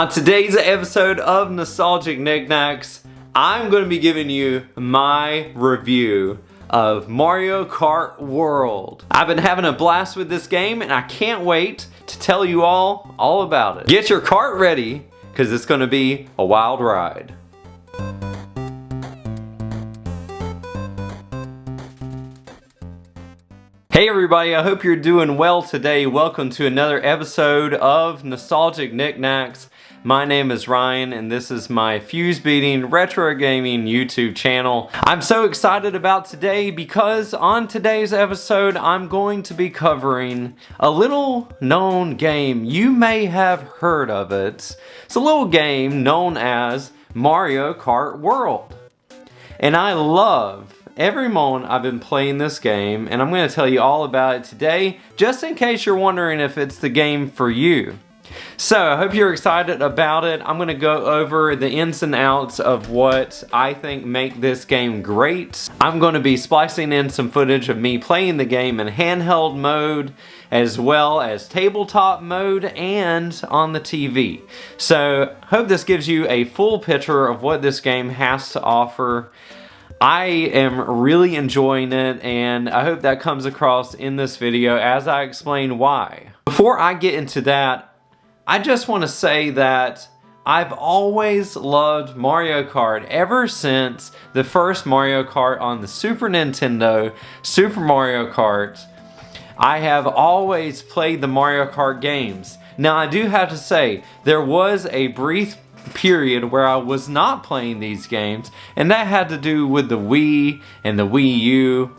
On today's episode of Nostalgic Nick-Nacks, I'm going to be giving you my review of Mario Kart World. I've been having a blast with this game and I can't wait to tell you all about it. Get your cart ready because it's going to be a wild ride. Hey everybody, I hope you're doing well today. Welcome to another episode of Nostalgic Nick-Nacks. My name is Ryan and this is my fuse-beating retro gaming YouTube channel. I'm so excited about today because on today's episode I'm going to be covering a little known game. You may have heard of it. It's a little game known as Mario Kart World. And I love every moment I've been playing this game, and I'm going to tell you all about it today, just in case you're wondering if it's the game for you. So, I hope you're excited about it. I'm going to go over the ins and outs of what I think make this game great. I'm going to be splicing in some footage of me playing the game in handheld mode, as well as tabletop mode and on the TV. So, hope this gives you a full picture of what this game has to offer. I am really enjoying it and I hope that comes across in this video as I explain why. Before I get into that, I just want to say that I've always loved Mario Kart ever since the first Mario Kart on the Super Nintendo, Super Mario Kart. I have always played the Mario Kart games. Now I do have to say, there was a brief period where I was not playing these games, and that had to do with the Wii and the Wii U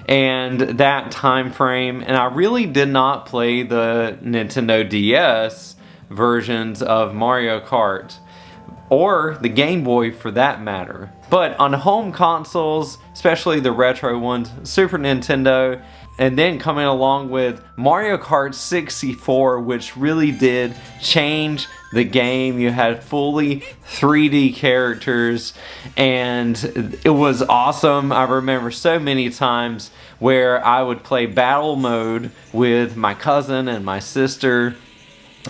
and that time frame, and I really did not play the Nintendo DS versions of Mario Kart or the Game Boy for that matter. But on home consoles, especially the retro ones, Super Nintendo, and then coming along with Mario Kart 64, which really did change the game. You had fully 3D characters and it was awesome. I remember so many times where I would play battle mode with my cousin and my sister,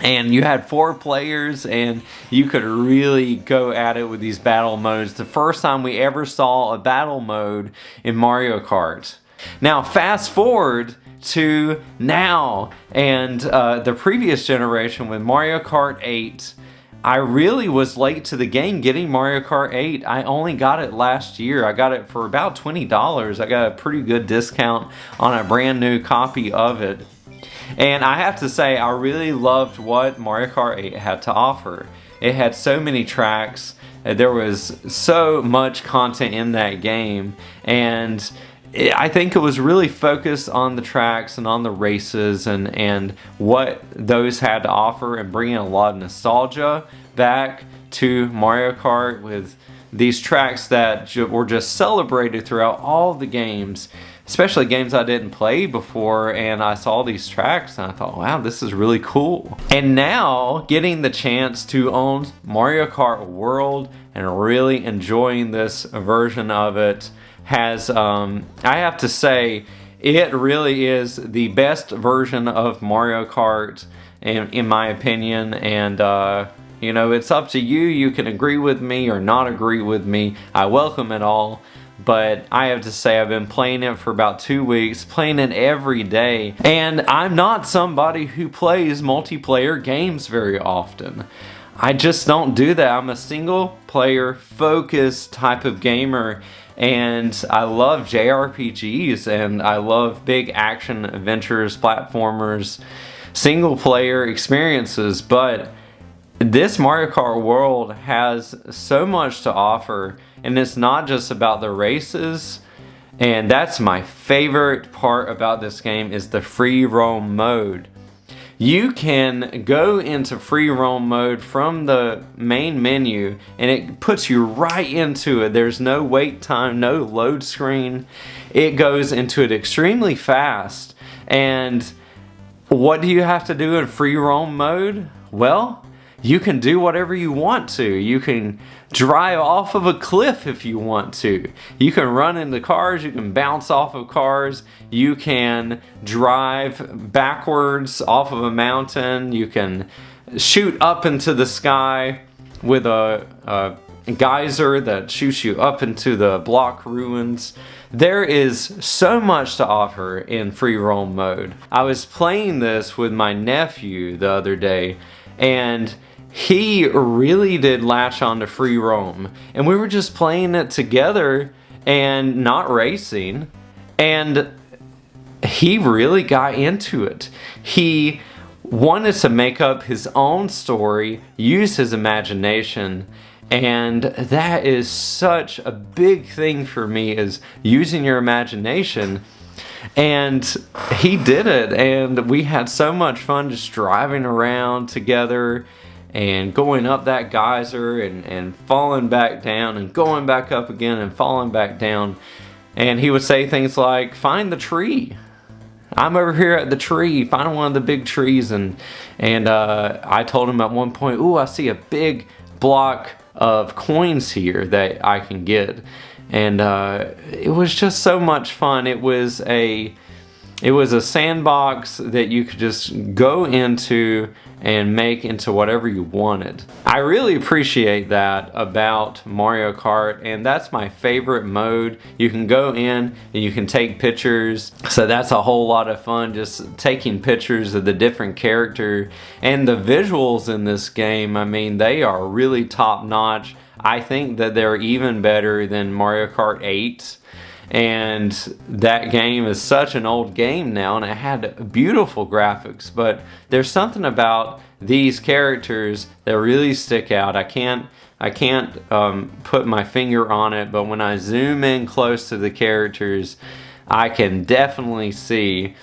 and you had 4 players and you could really go at it with these battle modes. The first time we ever saw a battle mode in Mario Kart. Now fast forward to now and the previous generation with Mario Kart 8. I really was late to the game getting Mario Kart 8. I only got it last year. I got it for about $20. I got a pretty good discount on a brand new copy of it. And I have to say, I really loved what Mario Kart 8 had to offer. It had so many tracks. There was so much content in that game. And I think it was really focused on the tracks and on the races and what those had to offer, and bringing a lot of nostalgia back to Mario Kart with these tracks that were just celebrated throughout all the games, especially games I didn't play before, and I saw these tracks and I thought, wow, this is really cool. And now getting the chance to own Mario Kart World and really enjoying this version of it has, I have to say, it really is the best version of Mario Kart in my opinion. And you know, it's up to you. You can agree with me or not agree with me. I welcome it all. But I have to say, I've been playing it for about 2 weeks, playing it every day. And I'm not somebody who plays multiplayer games very often. I just don't do that. I'm a single player focused type of gamer. And I love JRPGs and I love big action adventures, platformers, single player experiences. But this Mario Kart World has so much to offer, and it's not just about the races. And that's my favorite part about this game, is the free roam mode. You can go into free roam mode from the main menu and it puts you right into it. There's no wait time, no load screen. It goes into it extremely fast. And what do you have to do in free roam mode? Well, you can do whatever you want to. You can drive off of a cliff if you want to. You can run into cars, you can bounce off of cars, you can drive backwards off of a mountain, you can shoot up into the sky with a geyser that shoots you up into the block ruins. There is so much to offer in free roam mode. I was playing this with my nephew the other day, and he really did latch on to free roam, and we were just playing it together and not racing, and he really got into it. He wanted to make up his own story, use his imagination, and that is such a big thing for me, is using your imagination. And he did it, and we had so much fun just driving around together and going up that geyser and falling back down and going back up again and falling back down. And he would say things like, find the tree. I'm over here at the tree, find one of the big trees. And I told him at one point, ooh, I see a big block of coins here that I can get. And it was just so much fun. It was a sandbox that you could just go into and make into whatever you wanted. I really appreciate that about Mario Kart, and that's my favorite mode. You can go in and you can take pictures, so that's a whole lot of fun, just taking pictures of the different character. And the visuals in this game, I mean, they are really top notch. I think that they're even better than Mario Kart 8. And that game is such an old game now, and it had beautiful graphics, but there's something about these characters that really stick out. I can't put my finger on it, but when I zoom in close to the characters, I can definitely see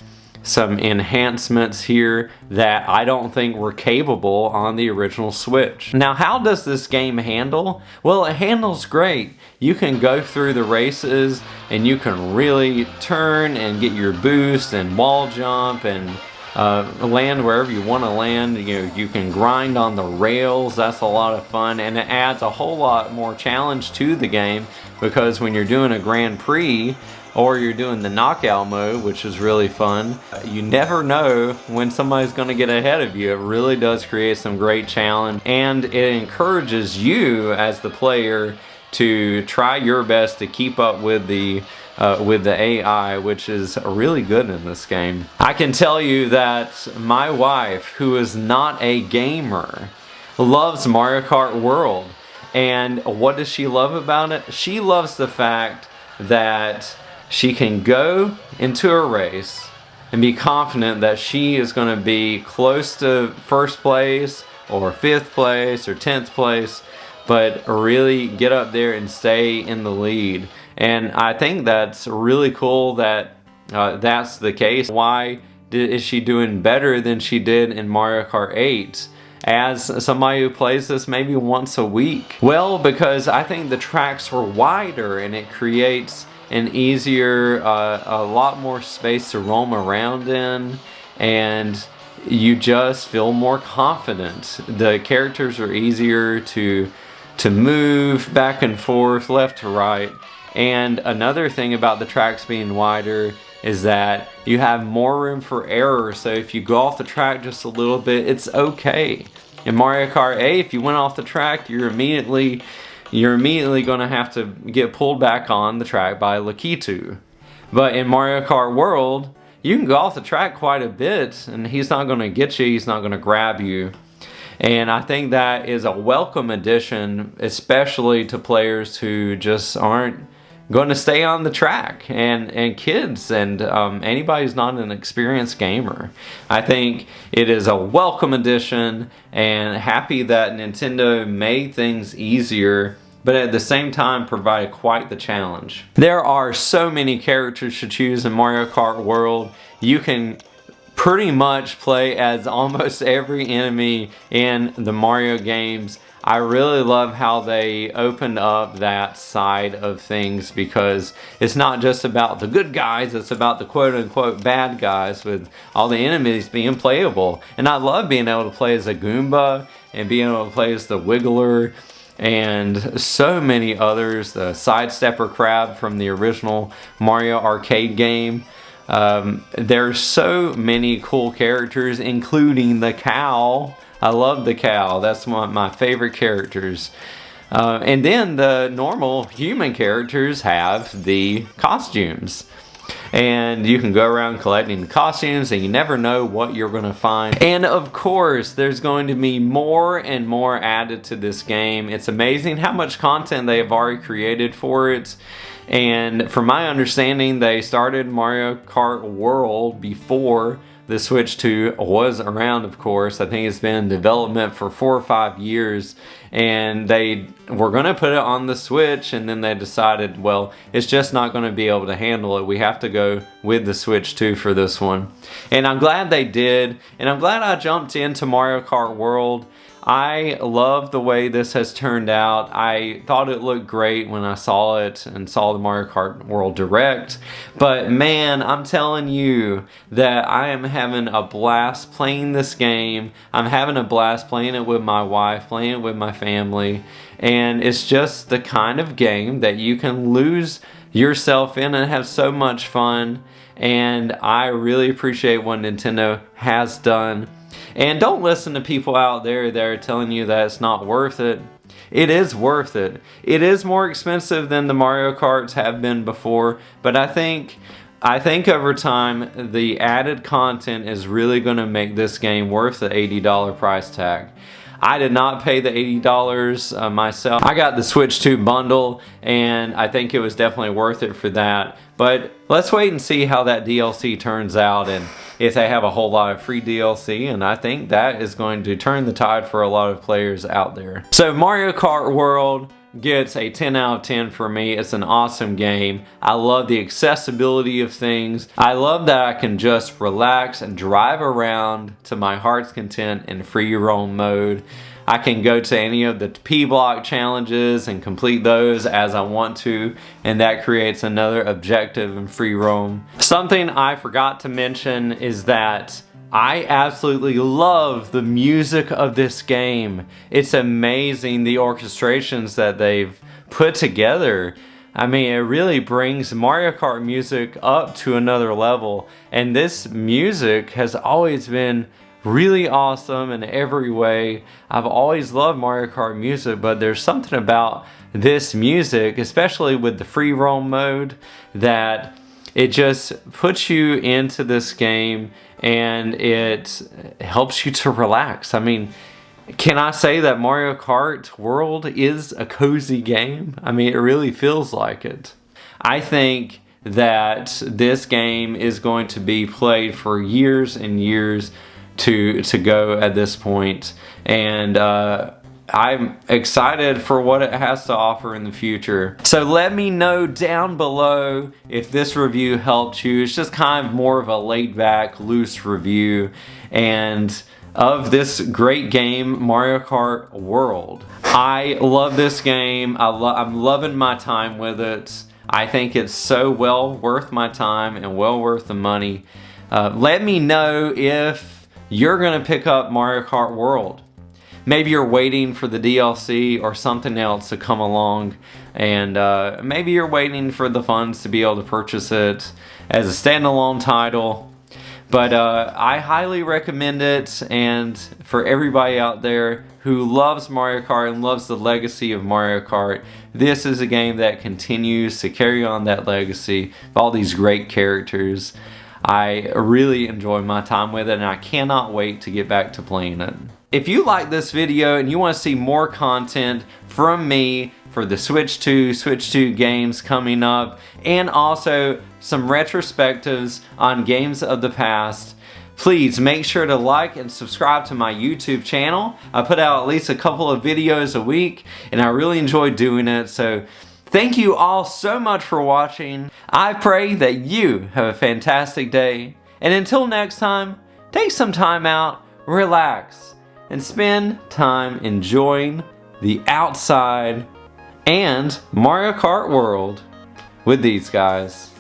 some enhancements here that I don't think were capable on the original Switch. Now, how does this game handle? Well, it handles great. You can go through the races and you can really turn and get your boost and wall jump and land wherever you want to land. You can grind on the rails. That's a lot of fun, and it adds a whole lot more challenge to the game, because when you're doing a Grand Prix or you're doing the knockout mode, which is really fun, you never know when somebody's going to get ahead of you. It really does create some great challenge, and it encourages you as the player to try your best to keep up with the AI, which is really good in this game. I can tell you that my wife, who is not a gamer, loves Mario Kart World. And what does she love about it? She loves the fact that she can go into a race and be confident that she is going to be close to first place or 5th place or 10th place, but really get up there and stay in the lead. And I think that's really cool that that's the case. Why is she doing better than she did in Mario Kart 8 as somebody who plays this maybe once a week? Well, because I think the tracks were wider and it creates an easier, a lot more space to roam around in, and you just feel more confident. The characters are easier to move back and forth, left to right. And another thing about the tracks being wider is that you have more room for error. So if you go off the track just a little bit, it's okay. In Mario Kart 8, if you went off the track, you're immediately going to have to get pulled back on the track by Lakitu. But in Mario Kart World, you can go off the track quite a bit and he's not going to get you, he's not going to grab you. And I think that is a welcome addition, especially to players who just aren't going to stay on the track, and kids and anybody who's not an experienced gamer. I think it is a welcome addition, and happy that Nintendo made things easier, but at the same time provided quite the challenge. There are so many characters to choose in Mario Kart World. You can pretty much play as almost every enemy in the Mario games. I really love how they opened up that side of things, because it's not just about the good guys, it's about the quote-unquote bad guys, with all the enemies being playable. And I love being able to play as a Goomba and being able to play as the Wiggler and so many others, the Sidestepper Crab from the original Mario arcade game. There's so many cool characters, including the cow I love the cow. That's one of my favorite characters. And then the normal human characters have the costumes. And you can go around collecting the costumes, and you never know what you're going to find. And of course, there's going to be more and more added to this game. It's amazing how much content they have already created for it. And from my understanding, they started Mario Kart World before the Switch 2 was around, of course. I think it's been in development for 4 or 5 years, and they were going to put it on the Switch, and then they decided, well, it's just not going to be able to handle it. We have to go with the Switch 2 for this one. And I'm glad they did, and I'm glad I jumped into Mario Kart World. I love the way this has turned out. I thought it looked great when I saw it and saw the Mario Kart World Direct. But man, I'm telling you that I am having a blast playing this game. I'm having a blast playing it with my wife, playing it with my family. And it's just the kind of game that you can lose yourself in and have so much fun. And I really appreciate what Nintendo has done. And don't listen to people out there that are telling you that it's not worth it. It is worth it. It is more expensive than the Mario Karts have been before, but I think over time the added content is really going to make this game worth the $80 price tag. I did not pay the $80 myself. I got the Switch 2 bundle, and I think it was definitely worth it for that. But let's wait and see how that DLC turns out, and if they have a whole lot of free DLC, and I think that is going to turn the tide for a lot of players out there. So Mario Kart World gets a 10 out of 10 for me. It's an awesome game. I love the accessibility of things. I love that I can just relax and drive around to my heart's content in free roam mode. I can go to any of the P-block challenges and complete those as I want to, and that creates another objective in free roam. Something I forgot to mention is that I absolutely love the music of this game. It's amazing, the orchestrations that they've put together. I mean, it really brings Mario Kart music up to another level. And this music has always been really awesome in every way. I've always loved Mario Kart music, but there's something about this music, especially with the free roam mode, that it just puts you into this game and it helps you to relax. I mean, can I say that Mario Kart World is a cozy game? I mean, it really feels like it. I think that this game is going to be played for years and years to go at this point, and I'm excited for what it has to offer in the future. So let me know down below if this review helped you. It's just kind of more of a laid back, loose review and of this great game, Mario Kart World. I love this game. I'm loving my time with it. I think it's so well worth my time and well worth the money. Let me know if you're gonna pick up Mario Kart World. Maybe you're waiting for the DLC or something else to come along, and maybe you're waiting for the funds to be able to purchase it as a standalone title. But I highly recommend it, and for everybody out there who loves Mario Kart and loves the legacy of Mario Kart, this is a game that continues to carry on that legacy of all these great characters. I really enjoy my time with it, and I cannot wait to get back to playing it. If you like this video and you want to see more content from me for the Switch 2 games coming up, and also some retrospectives on games of the past, please make sure to like and subscribe to my YouTube channel. I put out at least a couple of videos a week, and I really enjoy doing it. So thank you all so much for watching. I pray that you have a fantastic day. And until next time, take some time out, relax, and spend time enjoying the outside and Mario Kart World with these guys.